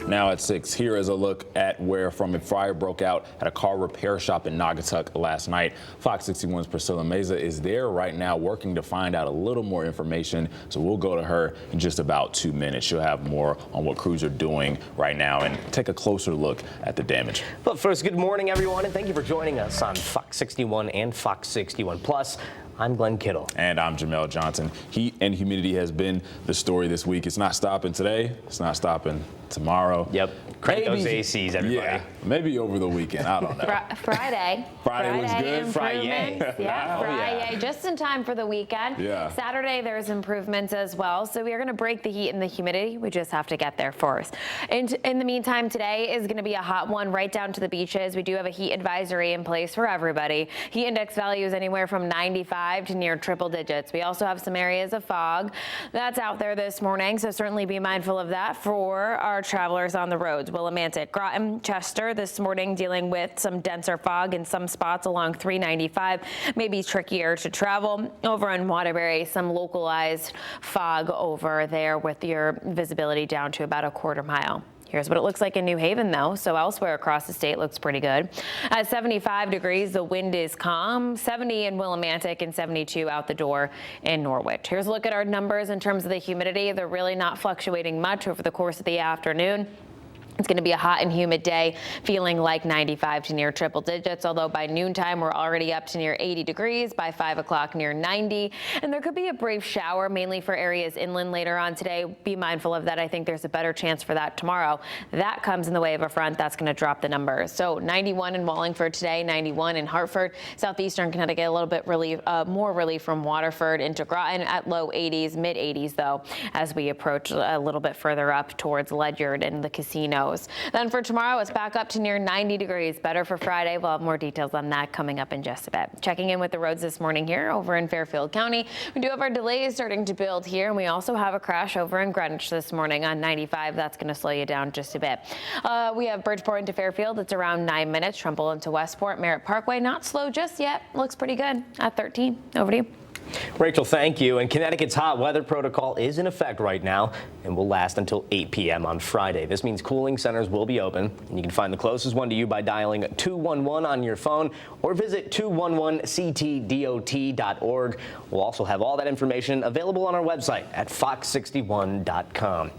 Now at 6, here is a look at where from a fire broke out at a car repair shop in Naugatuck last night. Fox 61's Priscilla Meza is there right now working to find out a little more information. So we'll go to her in just about 2 minutes. She'll have more on what crews are doing right now and take a closer look at the damage. But first, good morning, everyone, and thank you for joining us on Fox 61 and Fox 61 Plus. I'm Glenn Kittle. And I'm Jamel Johnson. Heat and humidity has been the story this week. It's not stopping today. It's not stopping tomorrow. Yep. Crank those ACs, everybody. Yeah, maybe over the weekend. I don't know. Friday was good. Friday. Yeah, Oh, Friday. yeah. Just in time for the weekend. Yeah. Saturday, there's improvements as well. So we are going to break the heat and the humidity. We just have to get there first. In the meantime, today is going to be a hot one right down to the beaches. We do have a heat advisory in place for everybody. Heat index values anywhere from 95 to near triple digits. We also have some areas of fog that's out there this morning. So certainly be mindful of that for our travelers on the roads. Willimantic, Groton, Chester this morning dealing with some denser fog in some spots along 395. Maybe trickier to travel. Over in Waterbury, some localized fog over there with your visibility down to about a quarter mile. Here's what it looks like in New Haven, though. So elsewhere across the state looks pretty good. At 75 degrees, the wind is calm. 70 in Willimantic and 72 out the door in Norwich. Here's a look at our numbers in terms of the humidity. They're really not fluctuating much over the course of the afternoon. It's going to be a hot and humid day, feeling like 95 to near triple digits, although by noontime we're already up to near 80 degrees, by 5 o'clock near 90. And there could be a brief shower, mainly for areas inland later on today. Be mindful of that. I think there's a better chance for that tomorrow. That comes in the way of a front that's going to drop the numbers. So 91 in Wallingford today, 91 in Hartford. Southeastern Connecticut, a little bit more relief from Waterford into Groton at low 80s, mid 80s, though, as we approach a little bit further up towards Ledyard and the casino. Then for tomorrow, it's back up to near 90 degrees. Better for Friday. We'll have more details on that coming up in just a bit. Checking in with the roads this morning here over in Fairfield County. We do have our delays starting to build here, and we also have a crash over in Greenwich this morning on 95. That's going to slow you down just a bit. We have Bridgeport into Fairfield. It's around 9 minutes. Trumbull into Westport. Merritt Parkway, not slow just yet. Looks pretty good at 13. Over to you. Rachel, thank you. And Connecticut's hot weather protocol is in effect right now and will last until 8 p.m. on Friday. This means cooling centers will be open, and you can find the closest one to you by dialing 211 on your phone or visit 211ctdot.org. We'll also have all that information available on our website at fox61.com.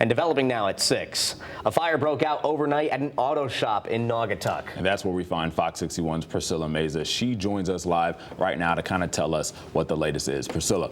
And developing now at 6, a fire broke out overnight at an auto shop in Naugatuck. And that's where we find Fox 61's Priscilla Meza. She joins us live right now to kind of tell us what the latest is. Priscilla.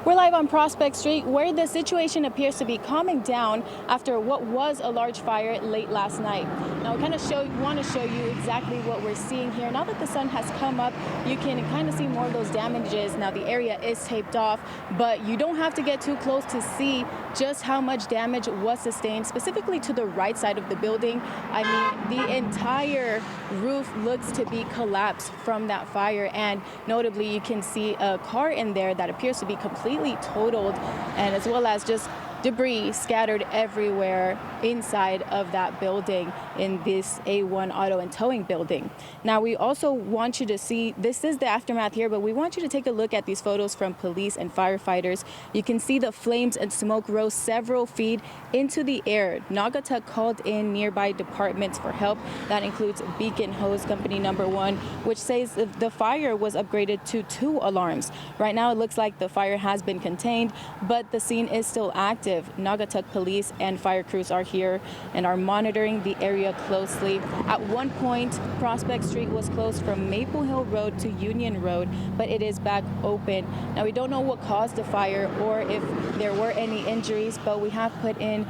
We're live on Prospect Street, where the situation appears to be calming down after what was a large fire late last night. Now, we kind of want to show you exactly what we're seeing here. Now that the sun has come up, you can kind of see more of those damages. Now, the area is taped off, but you don't have to get too close to see just how much damage was sustained, specifically to the right side of the building. I mean, the entire roof looks to be collapsed from that fire, and notably, you can see a car in there that appears to be completely totaled, and as well as just debris scattered everywhere inside of that building in this A1 Auto and Towing building. Now, we also want you to see, this is the aftermath here, but we want you to take a look at these photos from police and firefighters. You can see the flames and smoke rose several feet into the air. Naugatuck called in nearby departments for help. That includes Beacon Hose Company number 1, which says the fire was upgraded to 2 alarms. Right now, it looks like the fire has been contained, but the scene is still active. Naugatuck police and fire crews are here and are monitoring the area closely. At one point, Prospect Street was closed from Maple Hill Road to Union Road, but it is back open. Now, we don't know what caused the fire or if there were any injuries, but we have put in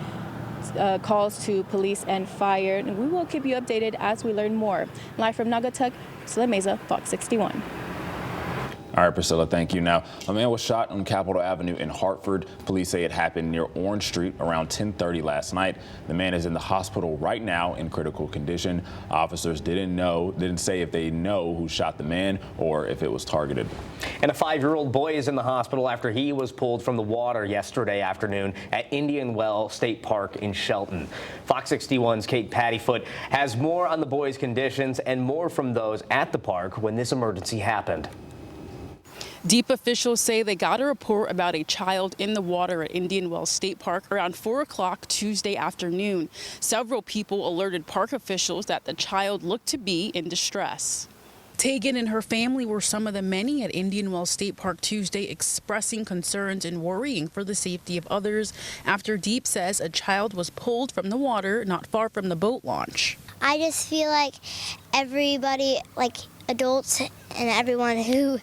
calls to police and fire, and we will keep you updated as we learn more. Live from Naugatuck, Priscilla Meza, Fox 61. All right, Priscilla, thank you. Now, a man was shot on Capitol Avenue in Hartford. Police say it happened near Orange Street around 10:30 last night. The man is in the hospital right now in critical condition. Officers didn't say if they know who shot the man or if it was targeted. And a 5-year-old boy is in the hospital after he was pulled from the water yesterday afternoon at Indian Well State Park in Shelton. Fox 61's Kate Pattyfoot has more on the boy's conditions and more from those at the park when this emergency happened. Deep officials say they got a report about a child in the water at Indian Wells State Park around 4 o'clock Tuesday afternoon. Several people alerted park officials that the child looked to be in distress. Tegan and her family were some of the many at Indian Wells State Park Tuesday expressing concerns and worrying for the safety of others after Deep says a child was pulled from the water not far from the boat launch. I just feel like everybody, like adults and everyone who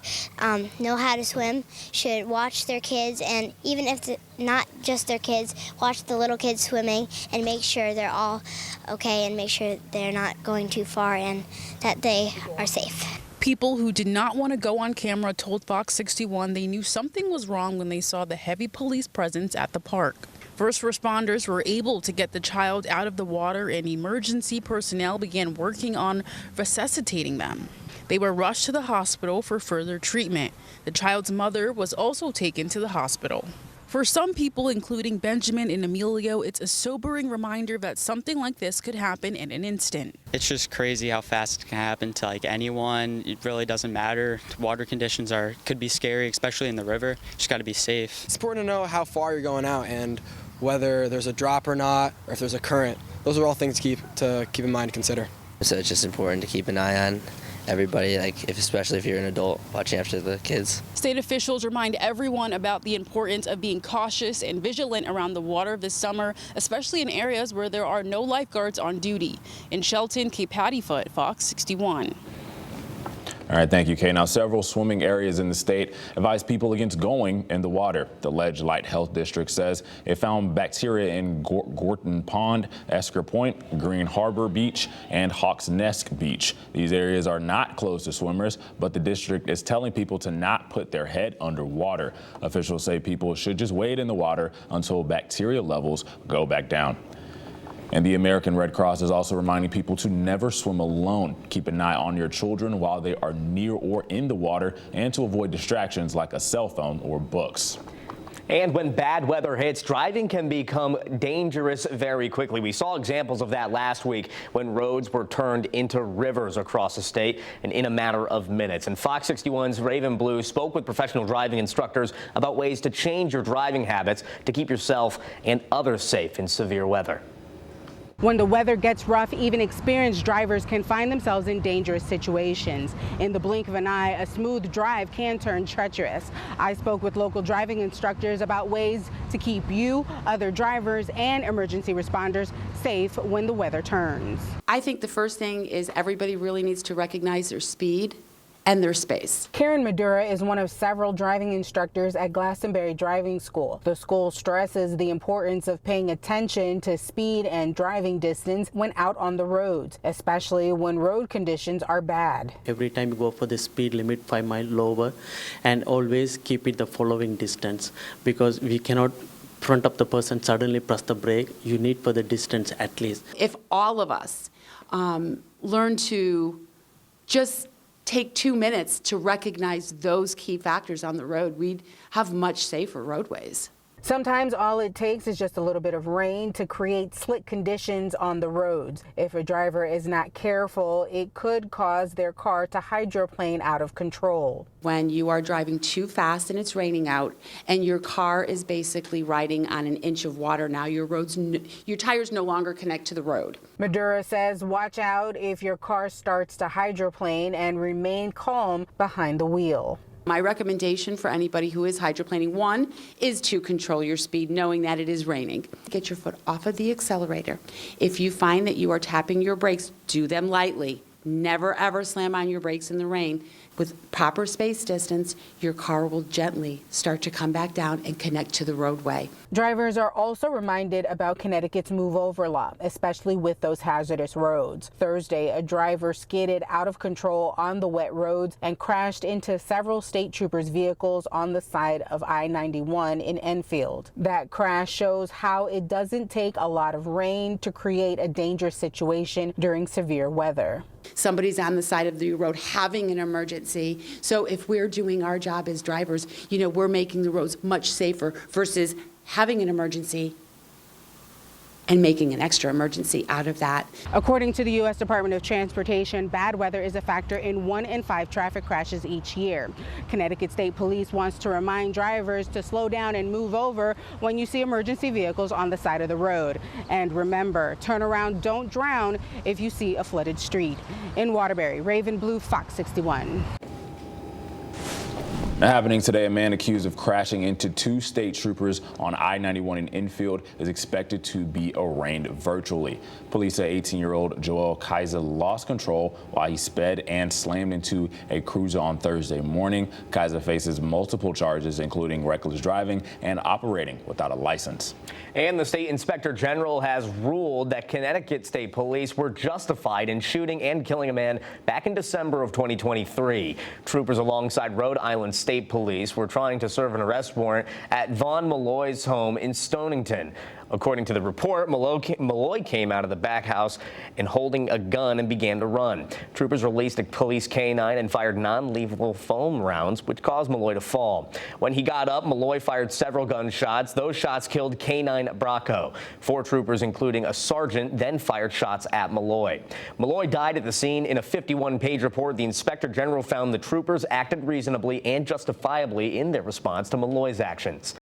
know how to swim should watch their kids, and even if it's not just their kids, watch the little kids swimming and make sure they're all okay and make sure they're not going too far and that they are safe. People who did not want to go on camera told Fox 61 they knew something was wrong when they saw the heavy police presence at the park. First responders were able to get the child out of the water and emergency personnel began working on resuscitating them. They were rushed to the hospital for further treatment. The child's mother was also taken to the hospital. For some people, including Benjamin and Emilio, it's a sobering reminder that something like this could happen in an instant. It's just crazy how fast it can happen to like anyone. It really doesn't matter. Water conditions could be scary, especially in the river. Just got to be safe. It's important to know how far you're going out and whether there's a drop or not, or if there's a current. Those are all things to keep in mind and consider. So it's just important to keep an eye on everybody, especially if you're an adult watching after the kids. State officials remind everyone about the importance of being cautious and vigilant around the water this summer, especially in areas where there are no lifeguards on duty. In Shelton, Cape Hattie-Foot, Fox 61. All right, thank you, Kay. Now, several swimming areas in the state advise people against going in the water. The Ledge Light Health District says it found bacteria in Gorton Pond, Esker Point, Green Harbor Beach, and Hawks Nest Beach. These areas are not closed to swimmers, but the district is telling people to not put their head underwater. Officials say people should just wade in the water until bacteria levels go back down. And the American Red Cross is also reminding people to never swim alone. Keep an eye on your children while they are near or in the water and to avoid distractions like a cell phone or books. And when bad weather hits, driving can become dangerous very quickly. We saw examples of that last week when roads were turned into rivers across the state and in a matter of minutes. And Fox 61's Raven Blue spoke with professional driving instructors about ways to change your driving habits to keep yourself and others safe in severe weather. When the weather gets rough, even experienced drivers can find themselves in dangerous situations. In the blink of an eye, a smooth drive can turn treacherous. I spoke with local driving instructors about ways to keep you, other drivers, and emergency responders safe when the weather turns. I think the first thing is everybody really needs to recognize their speed and their space. Karen Madura is one of several driving instructors at Glastonbury Driving School. The school stresses the importance of paying attention to speed and driving distance when out on the roads, especially when road conditions are bad. Every time you go for the speed limit 5 miles lower, and always keep it the following distance, because we cannot front up the person, suddenly press the brake. You need for the distance at least. If all of us learn to just take 2 minutes to recognize those key factors on the road, we'd have much safer roadways. Sometimes all it takes is just a little bit of rain to create slick conditions on the roads. If a driver is not careful, it could cause their car to hydroplane out of control. When you are driving too fast and it's raining out and your car is basically riding on an inch of water, now your tires no longer connect to the road. Madura says watch out if your car starts to hydroplane and remain calm behind the wheel. My recommendation for anybody who is hydroplaning, one, is to control your speed knowing that it is raining. Get your foot off of the accelerator. If you find that you are tapping your brakes, do them lightly. Never ever slam on your brakes in the rain. With proper space distance, your car will gently start to come back down and connect to the roadway. Drivers are also reminded about Connecticut's move over law, especially with those hazardous roads. Thursday, a driver skidded out of control on the wet roads and crashed into several state troopers' vehicles on the side of I-91 in Enfield. That crash shows how it doesn't take a lot of rain to create a dangerous situation during severe weather. Somebody's on the side of the road having an emergency. So if we're doing our job as drivers, we're making the roads much safer versus having an emergency and making an extra emergency out of that. According to the U.S. Department of Transportation, bad weather is a factor in 1 in 5 traffic crashes each year. Connecticut State Police wants to remind drivers to slow down and move over when you see emergency vehicles on the side of the road. And remember, turn around, don't drown if you see a flooded street. In Waterbury, Raven Blue, Fox 61. Now happening today, a man accused of crashing into 2 state troopers on I-91 in Enfield is expected to be arraigned virtually. Police say 18-year-old Joel Kaiser lost control while he sped and slammed into a cruiser on Thursday morning. Kaiser faces multiple charges, including reckless driving and operating without a license. And the state inspector general has ruled that Connecticut State Police were justified in shooting and killing a man back in December of 2023. Troopers alongside Rhode Island State Police were trying to serve an arrest warrant at Vaughn Malloy's home in Stonington. According to the report, Malloy came out of the back house and holding a gun and began to run. Troopers released a police canine and fired non-lethal foam rounds, which caused Malloy to fall. When he got up, Malloy fired several gunshots. Those shots killed Canine Bracco. 4 troopers, including a sergeant, then fired shots at Malloy. Malloy died at the scene. In a 51-page report, the inspector general found the troopers acted reasonably and justifiably in their response to Malloy's actions.